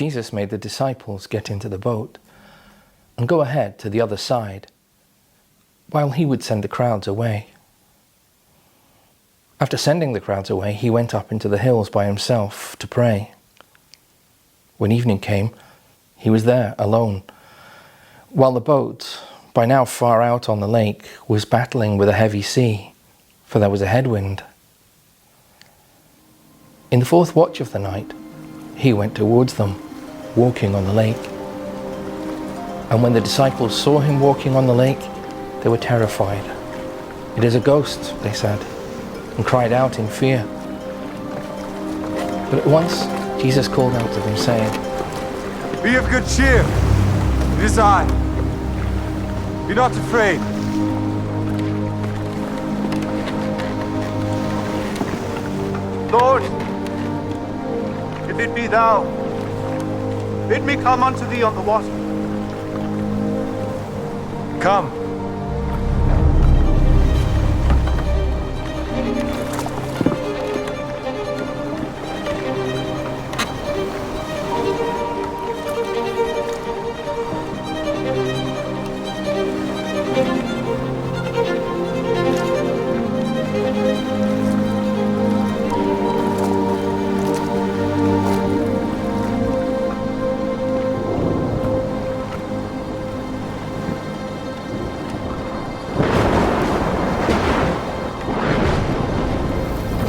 Jesus made the disciples get into the boat and go ahead to the other side, while he would send the crowds away. After sending the crowds away, he went up into the hills by himself to pray. When evening came, he was there alone, while the boat, by now far out on the lake, was battling with a heavy sea, for there was a headwind. In the fourth watch of the night, he went towards them, walking on the lake. And when the disciples saw him walking on the lake, they were terrified. "It is a ghost," they said, and cried out in fear. But at once Jesus called out to them, saying, "Be of good cheer. It is I. Be not afraid." Lord, if it be thou, bid me come unto thee on the water. Come.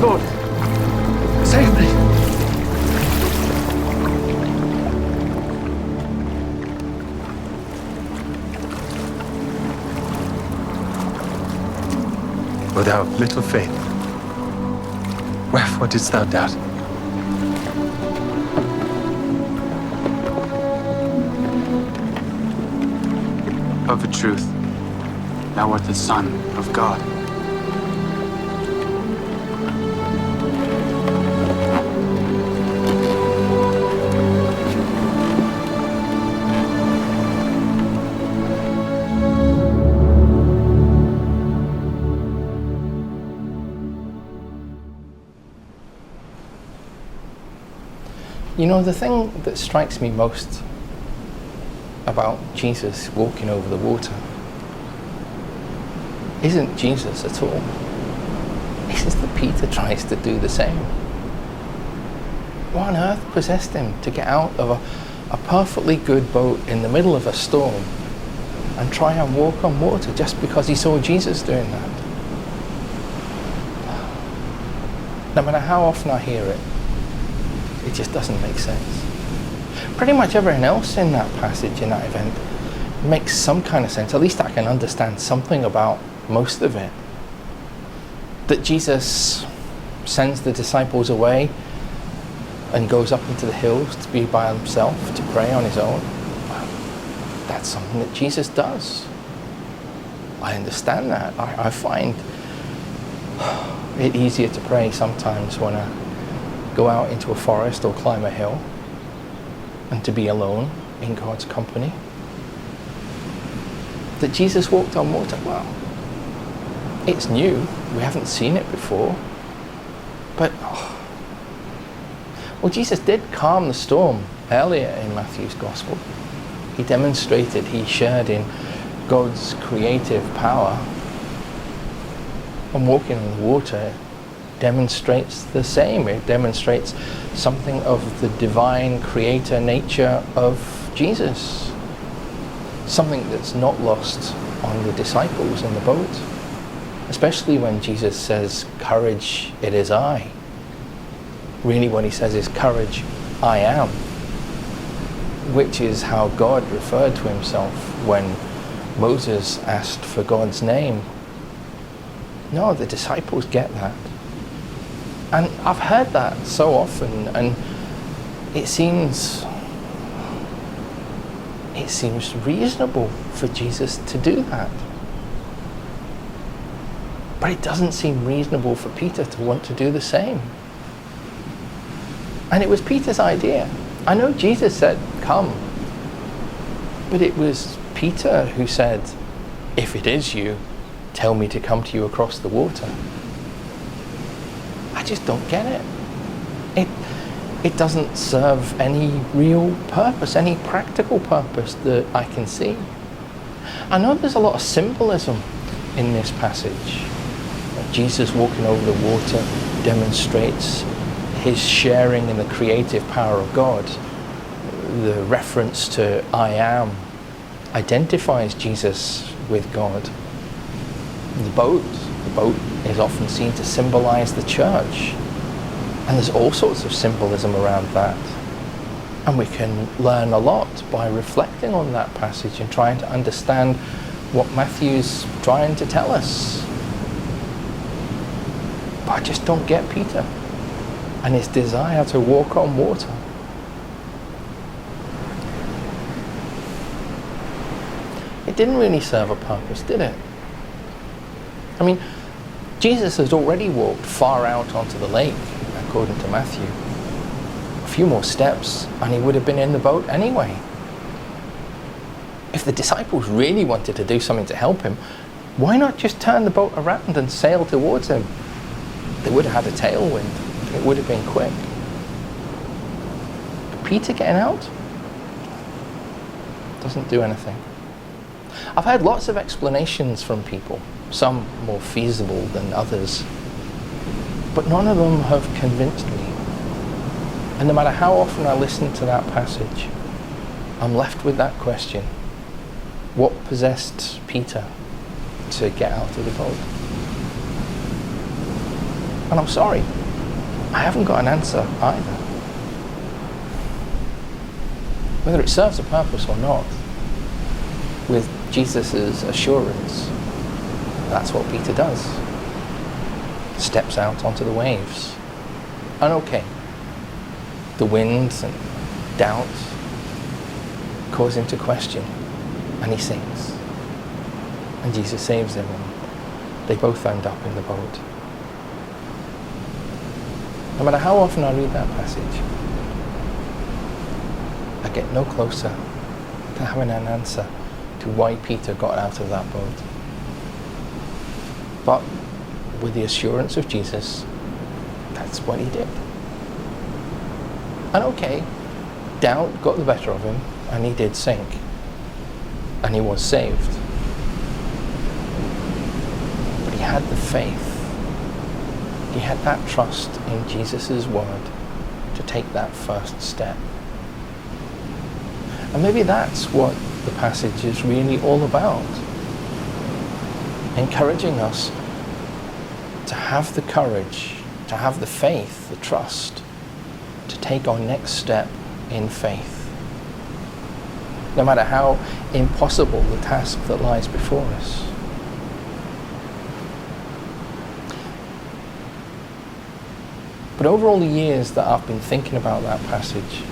Lord, save me. O thou of little faith, wherefore didst thou doubt? Of a truth, thou art the Son of God. You know, the thing that strikes me most about Jesus walking over the water isn't Jesus at all. It's just that Peter tries to do the same. What on earth possessed him to get out of a perfectly good boat in the middle of a storm and try and walk on water just because he saw Jesus doing that? No matter how often I hear it, it just doesn't make sense. Pretty much everything else in that passage, in that event, makes some kind of sense. At least I can understand something about most of it. That Jesus sends the disciples away and goes up into the hills to be by himself, to pray on his own. Well, that's something that Jesus does. I understand that. I find it easier to pray sometimes when I go out into a forest or climb a hill and to be alone in God's company. That Jesus walked on water, well, it's new. We haven't seen it before. But, well, Jesus did calm the storm earlier in Matthew's Gospel. He demonstrated, he shared in God's creative power. And walking on the water demonstrates the same. It demonstrates something of the divine creator nature of Jesus. Something that's not lost on the disciples in the boat. Especially when Jesus says, "Courage, it is I." Really what he says is, "Courage, I am." Which is how God referred to himself when Moses asked for God's name. No, the disciples get that. And I've heard that so often, and it seems reasonable for Jesus to do that. But it doesn't seem reasonable for Peter to want to do the same. And it was Peter's idea. I know Jesus said, "Come." But it was Peter who said, "If it is you, tell me to come to you across the water." I just don't get it. it doesn't serve any real purpose, any practical purpose that I can see. I know there's a lot of symbolism in this passage. Jesus walking over the water demonstrates his sharing in the creative power of God. The reference to I am identifies Jesus with God. The boat is often seen to symbolize the church. And there's all sorts of symbolism around that. And we can learn a lot by reflecting on that passage and trying to understand what Matthew's trying to tell us. But I just don't get Peter and his desire to walk on water. It didn't really serve a purpose, did it? I mean, Jesus has already walked far out onto the lake, according to Matthew. A few more steps and he would have been in the boat anyway. If the disciples really wanted to do something to help him, why not just turn the boat around and sail towards him? They would have had a tailwind. It would have been quick. But Peter getting out doesn't do anything. I've heard lots of explanations from people, some more feasible than others, but none of them have convinced me. And no matter how often I listen to that passage, I'm left with that question. What possessed Peter to get out of the boat? And I'm sorry, I haven't got an answer either. Whether it serves a purpose or not, with Jesus' assurance, that's what Peter does. Steps out onto the waves. And okay, the winds and doubt cause him to question, and he sinks. And Jesus saves him, and they both end up in the boat. No matter how often I read that passage, I get no closer to having an answer to why Peter got out of that boat. But with the assurance of Jesus, that's what he did. And okay, doubt got the better of him, and he did sink. And he was saved. But he had the faith. He had that trust in Jesus' word to take that first step. And maybe that's what the passage is really all about. Encouraging us to have the courage, to have the faith, the trust, to take our next step in faith. No matter how impossible the task that lies before us. But over all the years that I've been thinking about that passage,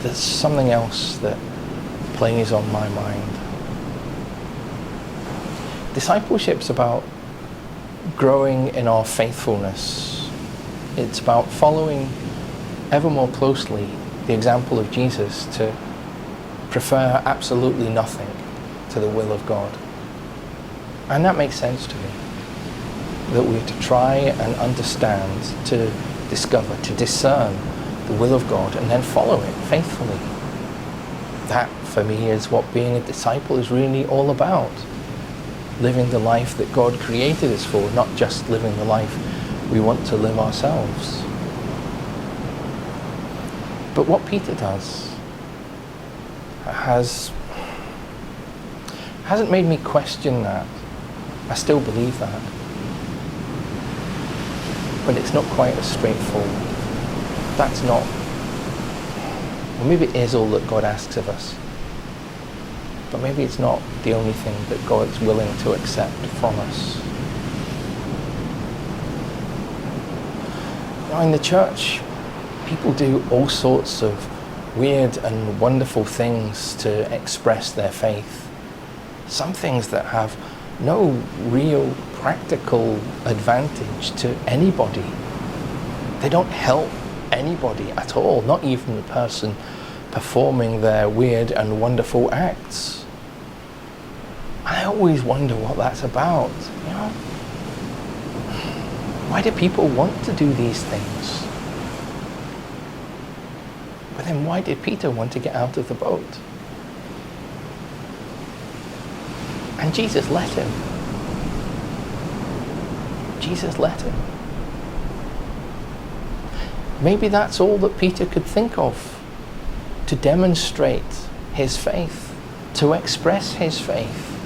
there's something else that plays on my mind. Discipleship's about growing in our faithfulness. It's about following ever more closely the example of Jesus to prefer absolutely nothing to the will of God. And that makes sense to me. That we're to try and understand, to discover, to discern the will of God and then follow it faithfully. That, for me, is what being a disciple is really all about. Living the life that God created us for, not just living the life we want to live ourselves. But what Peter does hasn't made me question that. I still believe that. But it's not quite as straightforward. That's not, or maybe it is all that God asks of us. But maybe it's not the only thing that God's willing to accept from us. Now, in the church, people do all sorts of weird and wonderful things to express their faith. Some things that have no real practical advantage to anybody. They don't help anybody at all, not even the person performing their weird and wonderful acts. I always wonder what that's about, you know? Why do people want to do these things? But then why did Peter want to get out of the boat? And Jesus let him. Jesus let him. Maybe that's all that Peter could think of to demonstrate his faith, to express his faith.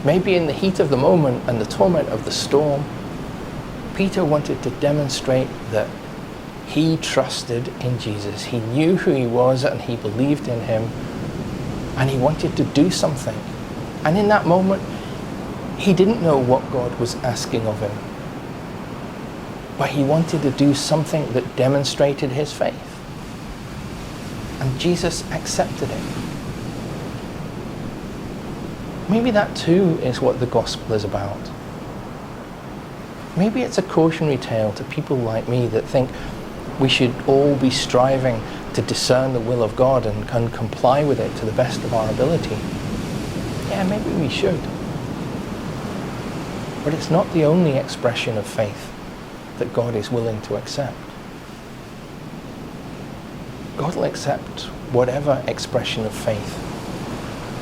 Maybe in the heat of the moment and the torment of the storm, Peter wanted to demonstrate that he trusted in Jesus. He knew who he was and he believed in him, and he wanted to do something. And in that moment, he didn't know what God was asking of him, but he wanted to do something that demonstrated his faith. And Jesus accepted it. Maybe that too is what the gospel is about. Maybe it's a cautionary tale to people like me that think we should all be striving to discern the will of God and comply with it to the best of our ability. Yeah, maybe we should. But it's not the only expression of faith that God is willing to accept. God will accept whatever expression of faith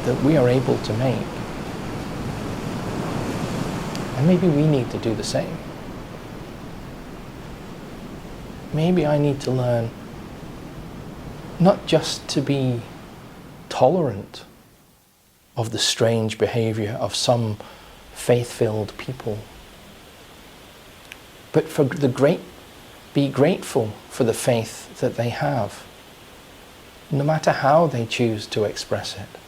that we are able to make. And maybe we need to do the same. Maybe I need to learn not just to be tolerant of the strange behavior of some faith-filled people, but be grateful for the faith that they have, no matter how they choose to express it.